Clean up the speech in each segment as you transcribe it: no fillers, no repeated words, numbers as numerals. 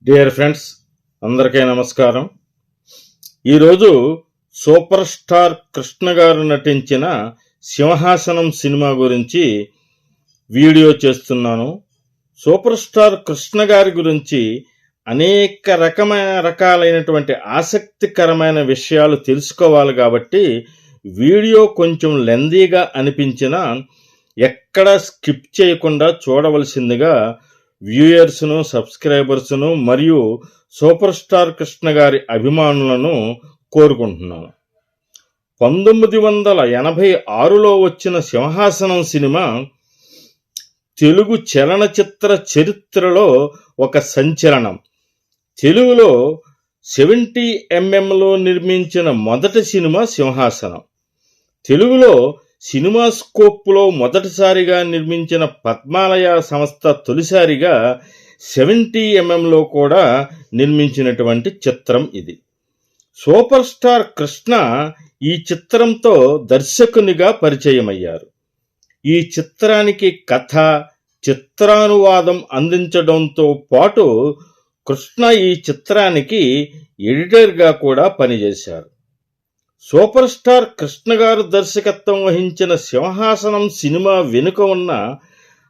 Dear friends, అందరికీ నమస్కారం. ఈరోజు సూపర్ స్టార్ కృష్ణ గారు నటించిన సింహాసనం సినిమా గురించి వీడియో చేస్తున్నాను. సూపర్ స్టార్ కృష్ణ గారి గురించి అనేక రకాలైనటువంటి ఆసక్తికరమైన విషయాలు తెలుసుకోవాలి కాబట్టి వీడియో కొంచెం లెందీగా అనిపించినా ఎక్కడ స్కిప్ చేయకుండా చూడవలసిందిగా వ్యూయర్స్ను, సబ్స్క్రైబర్స్ను మరియు సూపర్ స్టార్ కృష్ణ గారి అభిమానులను కోరుకుంటున్నాను. 1986లో వచ్చిన సింహాసనం సినిమా తెలుగు చలనచిత్ర చరిత్రలో ఒక సంచలనం. తెలుగులో 70mm నిర్మించిన మొదటి సినిమా సింహాసనం. తెలుగులో సినిమాస్కోప్లో మొదటిసారిగా నిర్మించిన పద్మాలయ సంస్థ తొలిసారిగా 70mm కూడా నిర్మించినటువంటి చిత్రం ఇది. సూపర్ స్టార్ కృష్ణ ఈ చిత్రంతో దర్శకునిగా పరిచయమయ్యారు. ఈ చిత్రానికి కథ, చిత్రానువాదం అందించడంతో పాటు కృష్ణ ఈ చిత్రానికి ఎడిటర్గా కూడా పనిచేశారు. సూపర్ స్టార్ కృష్ణ గారు దర్శకత్వం వహించిన సింహాసనం సినిమా వెనుక ఉన్న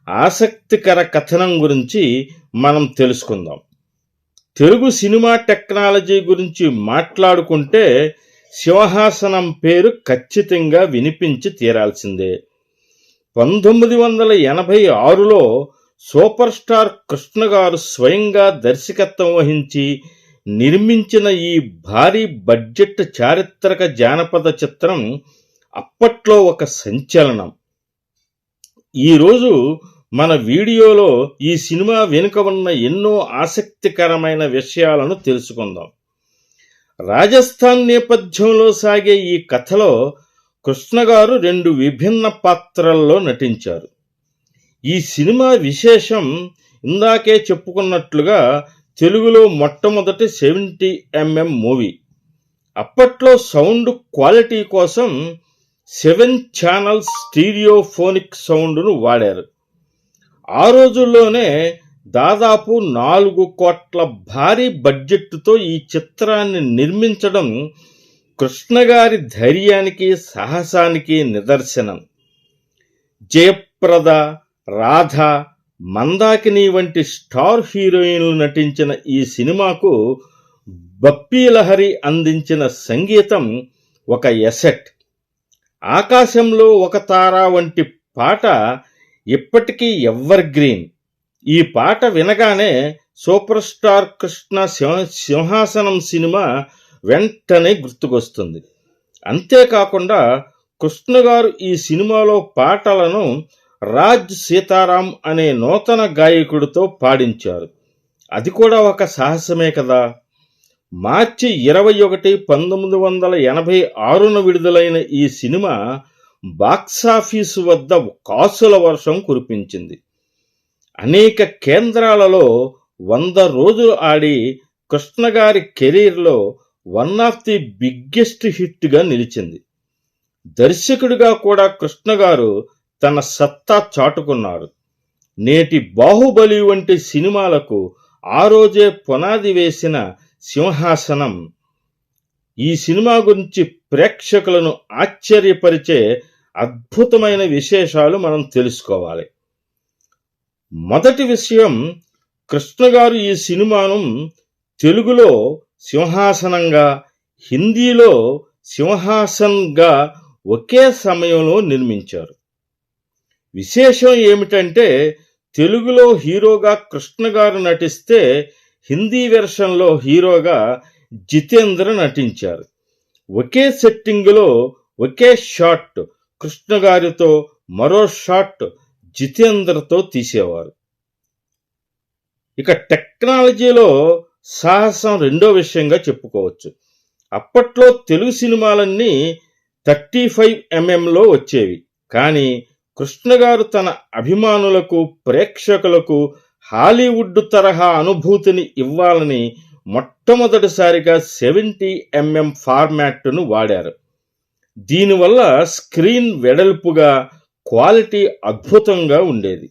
ఆసక్తికర కథనం గురించి మనం తెలుసుకుందాం. తెలుగు సినిమా టెక్నాలజీ గురించి మాట్లాడుకుంటే సింహాసనం పేరు ఖచ్చితంగా వినిపించి తీరాల్సిందే. 1986లో సూపర్ స్టార్ కృష్ణ గారు స్వయంగా దర్శకత్వం వహించి నిర్మించిన ఈ భారీ బడ్జెట్ చారిత్రక జానపద చిత్రం అప్పట్లో ఒక సంచలనం. ఈరోజు మన వీడియోలో ఈ సినిమా వెనుక ఉన్న ఎన్నో ఆసక్తికరమైన విషయాలను తెలుసుకుందాం. రాజస్థాన్ నేపథ్యంలో సాగే ఈ కథలో కృష్ణ గారు 2 విభిన్న పాత్రల్లో నటించారు. ఈ సినిమా విశేషం ఇందాకే చెప్పుకున్నట్లుగా తెలుగులో మొట్టమొదటి 70mm మూవీ. అప్పట్లో సౌండ్ క్వాలిటీ కోసం 7 ఛానల్ స్టీరియోఫోనిక్ సౌండ్ను వాడారు. ఆ రోజుల్లోనే దాదాపు 4 కోట్ల భారీ బడ్జెట్తో ఈ చిత్రాన్ని నిర్మించడం కృష్ణగారి ధైర్యానికి, సాహసానికి నిదర్శనం. జయప్రద, రాధ, మందాకిని వంటి స్టార్ హీరోయిన్లు నటించిన ఈ సినిమాకు బప్పీ లహరి అందించిన సంగీతం ఒక ఎసెట్. ఆకాశంలో ఒక తార వంటి పాట ఇప్పటికీ ఎవర్ గ్రీన్. ఈ పాట వినగానే సూపర్ స్టార్ కృష్ణ సింహాసనం సినిమా వెంటనే గుర్తుకొస్తుంది. అంతేకాకుండా కృష్ణ గారు ఈ సినిమాలో పాటలను రాజ్ సీతారాం అనే నూతన గాయకుడితో పాడించారు. అది కూడా ఒక సాహసమే కదా. మార్చి 21, 1986న విడుదలైన ఈ సినిమా బాక్సాఫీసు వద్ద కాసుల వర్షం కురిపించింది. అనేక కేంద్రాలలో 100 రోజులు ఆడి కృష్ణ గారి కెరీర్లో వన్ ఆఫ్ ది బిగ్గెస్ట్ హిట్గా నిలిచింది. దర్శకుడిగా కూడా కృష్ణ గారు తన సత్తా చాటుకున్నారు. నేటి బాహుబలి వంటి సినిమాలకు ఆ రోజే పునాది వేసిన సింహాసనం. ఈ సినిమా గురించి ప్రేక్షకులను ఆశ్చర్యపరిచే అద్భుతమైన విశేషాలు మనం తెలుసుకోవాలి. మొదటి విషయం, కృష్ణ గారు ఈ సినిమాను తెలుగులో సింహాసనంగా, హిందీలో సింహాసన్గా ఒకే సమయంలో నిర్మించారు. విశేషం ఏమిటంటే తెలుగులో హీరోగా కృష్ణ గారు నటిస్తే హిందీ వెర్షన్లో హీరోగా జితేంద్ర నటించారు. ఒకే సెట్టింగులో ఒకే షాట్ కృష్ణ గారితో, మరో షాట్ జితేంద్రతో తీసేవారు. ఇక టెక్నాలజీలో సాహసం రెండో విషయంగా చెప్పుకోవచ్చు. అప్పట్లో తెలుగు సినిమాలన్నీ 35mmలో వచ్చేవి. కానీ కృష్ణ గారు తన అభిమానులకు, ప్రేక్షకులకు హాలీవుడ్ తరహా అనుభూతిని ఇవ్వాలని మొట్టమొదటిసారిగా 70mm ఫార్మాట్ను వాడారు. దీనివల్ల స్క్రీన్ వెడల్పుగా, క్వాలిటీ అద్భుతంగా ఉండేది.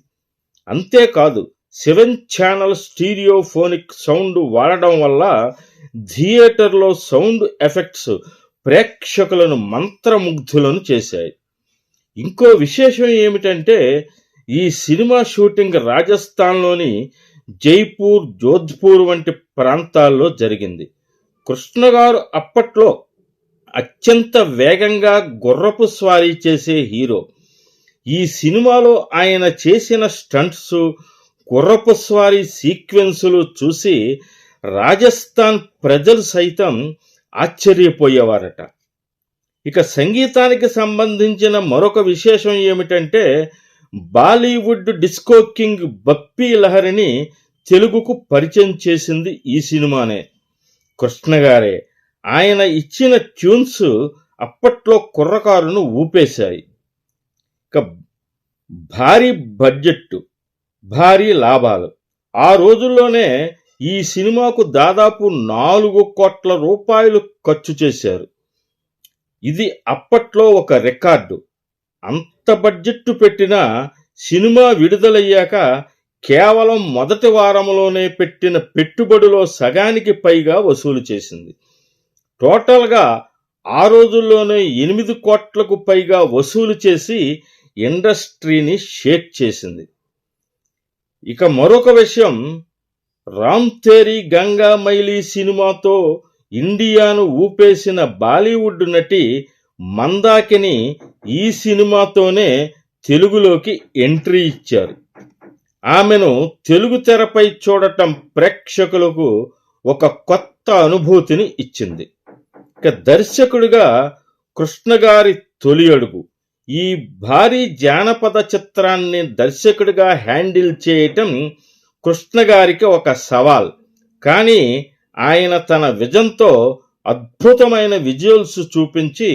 అంతేకాదు, 7 ఛానల్ స్టీరియోఫోనిక్ సౌండ్ వాడడం వల్ల థియేటర్లో సౌండ్ ఎఫెక్ట్స్ ప్రేక్షకులను మంత్రముగ్ధులను చేశాయి. ఇంకో విశేషం ఏమిటంటే ఈ సినిమా షూటింగ్ రాజస్థాన్లోని జైపూర్, జోధ్పూర్ వంటి ప్రాంతాల్లో జరిగింది. కృష్ణ గారు అప్పట్లో అత్యంత వేగంగా గుర్రపు స్వారీ చేసే హీరో. ఈ సినిమాలో ఆయన చేసిన స్టంట్స్, గుర్రపు స్వారీ సీక్వెన్సులు చూసి రాజస్థాన్ ప్రజలు సైతం ఆశ్చర్యపోయేవారట. ఇక సంగీతానికి సంబంధించిన మరొక విశేషం ఏమిటంటే బాలీవుడ్ డిస్కో కింగ్ బప్పీ లహరిని తెలుగుకు పరిచయం చేసింది ఈ సినిమానే, కృష్ణ గారే. ఆయన ఇచ్చిన ట్యూన్స్ అప్పట్లో కుర్రకారును ఊపేశాయి. ఇక భారీ బడ్జెట్, భారీ లాభాలు. ఆ రోజుల్లోనే ఈ సినిమాకు దాదాపు 4 కోట్ల రూపాయలు ఖర్చు చేశారు. ఇది అప్పట్లో ఒక రికార్డు. అంత బడ్జెట్ పెట్టిన సినిమా విడుదలయ్యాక కేవలం మొదటి వారంలోనే పెట్టిన పెట్టుబడిలో సగానికి పైగా వసూలు చేసింది. టోటల్గా ఆ రోజుల్లోనే 8 కోట్లకు పైగా వసూలు చేసి ఇండస్ట్రీని షేక్ చేసింది. ఇక మరొక విషయం, రామ్ తేరీ గంగా మైలీ సినిమాతో ఇండియాను ఊపేసిన బాలీవుడ్ నటి మందాకిని ఈ సినిమాతోనే తెలుగులోకి ఎంట్రీ ఇచ్చారు. ఆమెను తెలుగు తెరపై చూడటం ప్రేక్షకులకు ఒక కొత్త అనుభూతిని ఇచ్చింది. ఇక దర్శకుడిగా కృష్ణ గారి తొలి అడుగు. ఈ భారీ జానపద చిత్రాన్ని దర్శకుడిగా హ్యాండిల్ చేయటం కృష్ణ గారికి ఒక సవాల్. కానీ ఆయన తన విజన్తో అద్భుతమైన విజువల్స్ చూపించి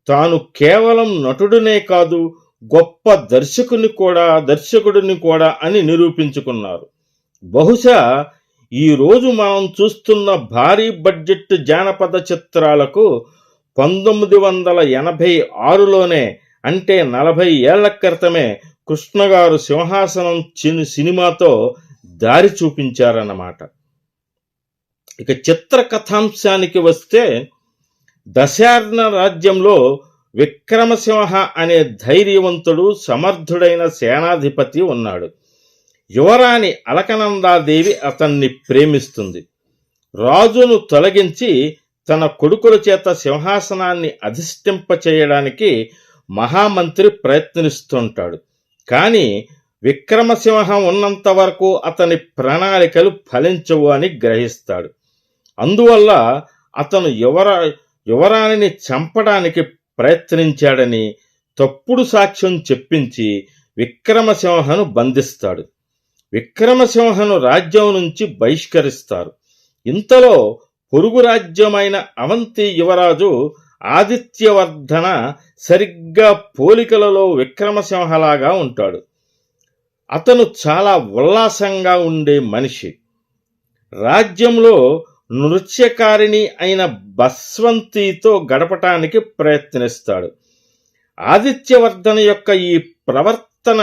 తాను కేవలం నటుడినే కాదు, గొప్ప దర్శకుడిని కూడా అని నిరూపించుకున్నారు. బహుశా ఈ రోజు మనం చూస్తున్న భారీ బడ్జెట్ జానపద చిత్రాలకు 1986లోనే, అంటే 40 ఏళ్ల క్రితమే కృష్ణ గారు సింహాసనం సినిమాతో దారి చూపించారన్నమాట. ఇక చిత్ర కథాంశానికి వస్తే, దశార్ణ రాజ్యంలో విక్రమసింహ అనే ధైర్యవంతుడు, సమర్థుడైన సేనాధిపతి ఉన్నాడు. యువరాణి అలకనందాదేవి అతన్ని ప్రేమిస్తుంది. రాజును తొలగించి తన కొడుకుల చేత సింహాసనాన్ని అధిష్ఠింపచేయడానికి మహామంత్రి ప్రయత్నిస్తుంటాడు. కానీ విక్రమసింహం ఉన్నంత వరకు అతని ప్రణాళికలు ఫలించవు అని గ్రహిస్తాడు. అందువల్ల అతను యువరాణిని చంపడానికి ప్రయత్నించాడని తప్పుడు సాక్ష్యం చెప్పించి విక్రమసింహను బంధిస్తాడు. విక్రమసింహను రాజ్యం నుంచి బహిష్కరిస్తారు. ఇంతలో పొరుగు రాజ్యమైన అవంతి యువరాజు ఆదిత్యవర్ధన సరిగ్గా పోలికలలో విక్రమసింహలాగా ఉంటాడు. అతను చాలా ఉల్లాసంగా ఉండే మనిషి. రాజ్యంలో నృత్యకారిణి అయిన బస్వంతితో గడపటానికి ప్రయత్నిస్తాడు. ఆదిత్యవర్ధన యొక్క ఈ ప్రవర్తన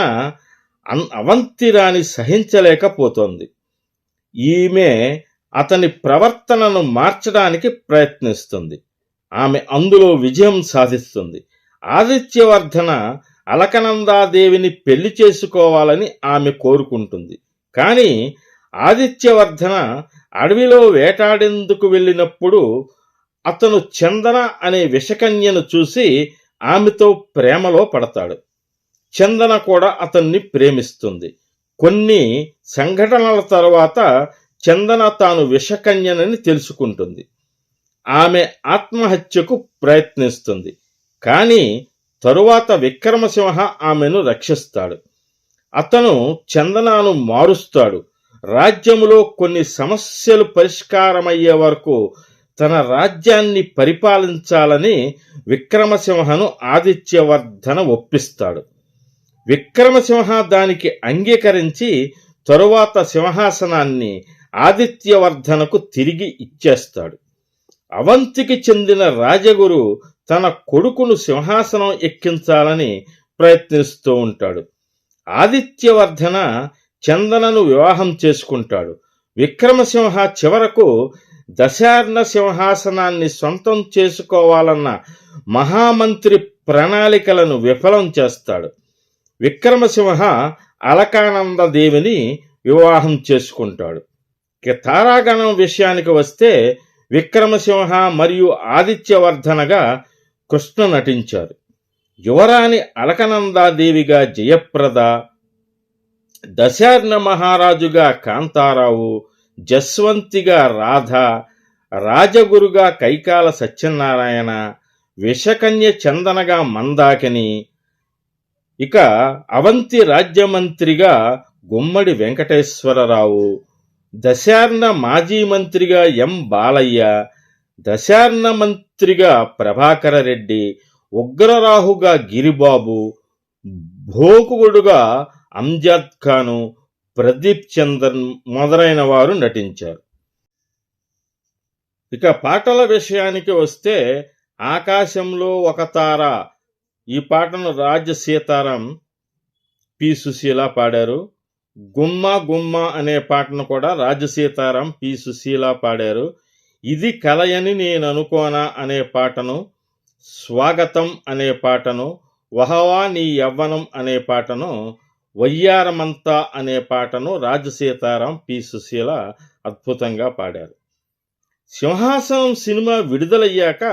అవంతి రాణి సహించలేకపోతోంది. ఈమె అతని ప్రవర్తనను మార్చడానికి ప్రయత్నిస్తుంది. ఆమె అందులో విజయం సాధిస్తుంది. ఆదిత్యవర్ధన అలకనందాదేవిని పెళ్లి చేసుకోవాలని ఆమె కోరుకుంటుంది. కానీ ఆదిత్యవర్ధన అడవిలో వేటాడేందుకు వెళ్ళినప్పుడు అతను చందన అనే విషకన్యను చూసి ఆమెతో ప్రేమలో పడతాడు. చందన కూడా అతన్ని ప్రేమిస్తుంది. కొన్ని సంఘటనల తరువాత చందన తాను విషకన్యనని తెలుసుకుంటుంది. ఆమె ఆత్మహత్యకు ప్రయత్నిస్తుంది. కానీ తరువాత విక్రమసింహ ఆమెను రక్షిస్తాడు. అతను చందనను మారుస్తాడు. రాజ్యములో కొన్ని సమస్యలు పరిష్కారమయ్యే వరకు తన రాజ్యాన్ని పరిపాలించాలని విక్రమసింహను ఆదిత్యవర్ధన ఒప్పిస్తాడు. విక్రమసింహ దానికి అంగీకరించి తరువాత సింహాసనాన్ని ఆదిత్యవర్ధనకు తిరిగి ఇచ్చేస్తాడు. అవంతికి చెందిన రాజగురు తన కొడుకును సింహాసనం ఎక్కించాలని ప్రయత్నిస్తూ ఉంటాడు. ఆదిత్యవర్ధన చందనను వివాహం చేసుకుంటాడు. విక్రమసింహ చివరకు దశార్ణ సింహాసనాన్ని సొంతం చేసుకోవాలన్న మహామంత్రి ప్రణాళికలను విఫలం చేస్తాడు. విక్రమసింహ అలకానందదేవిని వివాహం చేసుకుంటాడు. తారాగణం విషయానికి వస్తే విక్రమసింహ మరియు ఆదిత్యవర్ధనగా కృష్ణ నటించారు. యువరాణి అలకనందాదేవిగా జయప్రద, దశార్ణ మహారాజుగా కాంతారావు, జస్వంతిగా రాధ, రాజగురుగా కైకాల సత్యనారాయణ, విషకన్య చందనగా మందాకిని, ఇక అవంతి రాజ్యమంత్రిగా గుమ్మడి వెంకటేశ్వరరావు, దశార్ణ మాజీ మంత్రిగా ఎం బాలయ్య, దశార్ణ మంత్రిగా ప్రభాకర రెడ్డి, ఉగ్రరాహుగా గిరిబాబు, భోకువుడుగా అంజద్ ఖాను, ప్రదీప్ చంద్రన్ మొదలైన వారు నటించారు. ఇక పాటల విషయానికి వస్తే ఆకాశంలో ఒక తార, ఈ పాటను రాజ సీతారాం, పి సుశీల పాడారు. గుమ్మ గుమ్మ అనే పాటను కూడా రాజ సీతారాం, పి సుశీల పాడారు. ఇది కలయని నేను అనుకోనా అనే పాటను, స్వాగతం అనే పాటను, వహవా నీ యవ్వనం అనే పాటను, వయ్యారమంతా అనే పాటను రాజ సీతారాం, పి సుశీల అద్భుతంగా పాడారు. సింహాసనం సినిమా విడుదలయ్యాక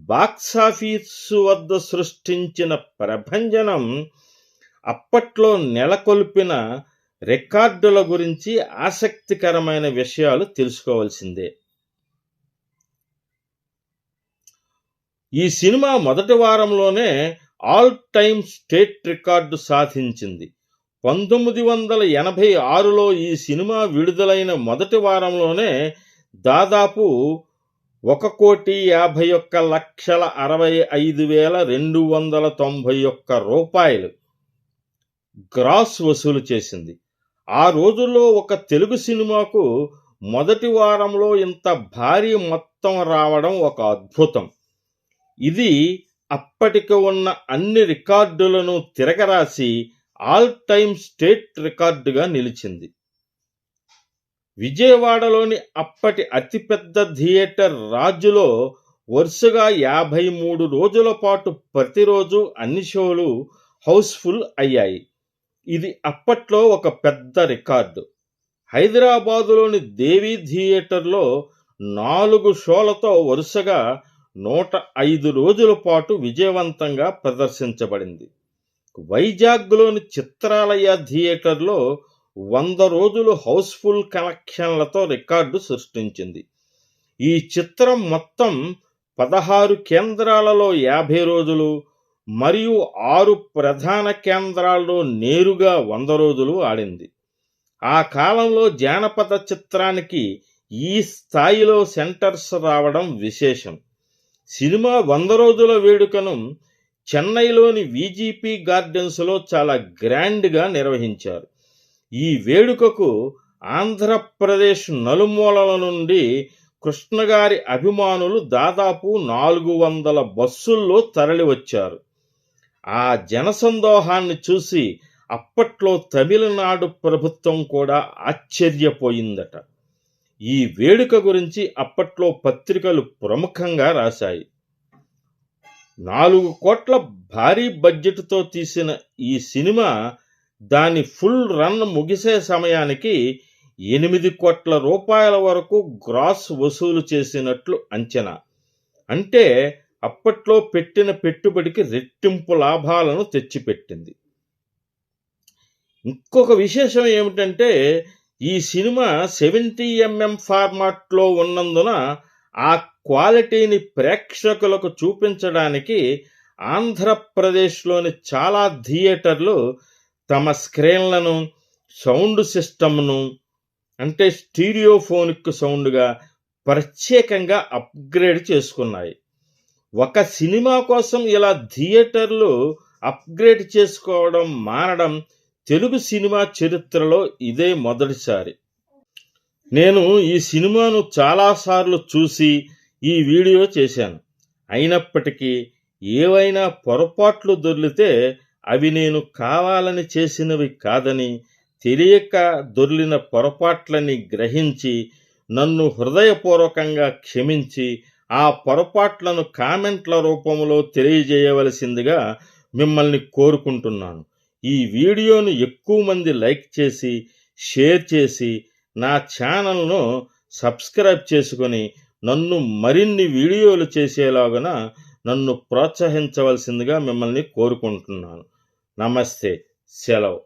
బాక్సాఫీసు వద్ద సృష్టించిన ప్రభంజనం అప్పట్లో నెలకొల్పిన రికార్డుల గురించి ఆసక్తికరమైన విషయాలు తెలుసుకోవాల్సిందే. ఈ సినిమా మొదటి వారంలోనే ఆల్ టైమ్ స్టేట్ రికార్డు సాధించింది. 1986లో ఈ సినిమా విడుదలైన మొదటి వారంలోనే దాదాపు 1,51,65,291 రూపాయలు గ్రాస్ వసూలు చేసింది. ఆ రోజుల్లో ఒక తెలుగు సినిమాకు మొదటి వారంలో ఇంత భారీ మొత్తం రావడం ఒక అద్భుతం. ఇది అప్పటికి ఉన్న అన్ని రికార్డులను తిరగరాసి ఆల్ టైమ్ స్టేట్ రికార్డుగా నిలిచింది. విజయవాడలోని అప్పటి అతిపెద్ద థియేటర్ రాజులో వరుసగా 53 రోజుల పాటు ప్రతిరోజు అన్ని షోలు హౌస్ఫుల్ అయ్యాయి. ఇది అప్పట్లో ఒక పెద్ద రికార్డు. హైదరాబాదులోని దేవి థియేటర్లో 4 షోలతో వరుసగా 105 రోజుల పాటు విజయవంతంగా ప్రదర్శించబడింది. వైజాగ్లోని చిత్రాలయ థియేటర్లో 100 రోజులు హౌస్ఫుల్ కలెక్షన్లతో రికార్డు సృష్టించింది. ఈ చిత్రం మొత్తం 16 కేంద్రాలలో 50 రోజులు మరియు 6 ప్రధాన కేంద్రాల్లో నేరుగా 100 రోజులు ఆడింది. ఆ కాలంలో జానపద చిత్రానికి ఈ స్థాయిలో సెంటర్స్ రావడం విశేషం. సినిమా 100 రోజుల వేడుకను చెన్నైలోని విజిపి గార్డెన్స్లో చాలా గ్రాండ్గా నిర్వహించారు. ఈ వేడుకకు ఆంధ్రప్రదేశ్ నలుమూలల నుండి కృష్ణగారి అభిమానులు దాదాపు 400 బస్సుల్లో తరలివచ్చారు. ఆ జనసందోహాన్ని చూసి అప్పట్లో తమిళనాడు ప్రభుత్వం కూడా ఆశ్చర్యపోయిందట. ఈ వేడుక గురించి అప్పట్లో పత్రికలు ప్రముఖంగా రాశాయి. 4 కోట్ల భారీ బడ్జెట్తో తీసిన ఈ సినిమా దాని ఫుల్ రన్ ముగిసే సమయానికి 8 కోట్ల రూపాయల వరకు గ్రాస్ వసూలు చేసినట్లు అంచనా. అంటే అప్పట్లో పెట్టిన పెట్టుబడికి రెట్టింపు లాభాలను తెచ్చిపెట్టింది. ఇంకొక విశేషం ఏమిటంటే ఈ సినిమా 70mm ఫార్మాట్లో ఉన్నందున ఆ క్వాలిటీని ప్రేక్షకులకు చూపించడానికి ఆంధ్రప్రదేశ్లోని చాలా థియేటర్లు తమ స్క్రీన్లను, సౌండ్ సిస్టమ్ను, అంటే స్టీరియోఫోనిక్ సౌండ్గా ప్రత్యేకంగా అప్గ్రేడ్ చేసుకున్నాయి. ఒక సినిమా కోసం ఇలా థియేటర్లు అప్గ్రేడ్ చేసుకోవడం మానడం తెలుగు సినిమా చరిత్రలో ఇదే మొదటిసారి. నేను ఈ సినిమాను చాలాసార్లు చూసి ఈ వీడియో చేశాను. అయినప్పటికీ ఏవైనా పొరపాట్లు దొర్లితే అవి నేను కావాలని చేసినవి కాదని తెలియక దొర్లిన పొరపాట్లని గ్రహించి నన్ను హృదయపూర్వకంగా క్షమించి ఆ పొరపాట్లను కామెంట్ల రూపంలో తెలియజేయవలసిందిగా మిమ్మల్ని కోరుకుంటున్నాను. ఈ వీడియోను ఎక్కువ మంది లైక్ చేసి షేర్ చేసి నా ఛానల్ను సబ్స్క్రైబ్ చేసుకొని నన్ను మరిన్ని వీడియోలు చేసేలాగున నన్ను ప్రోత్సహించవలసిందిగా మిమ్మల్ని కోరుకుంటున్నాను. నమస్తే, సెలవు.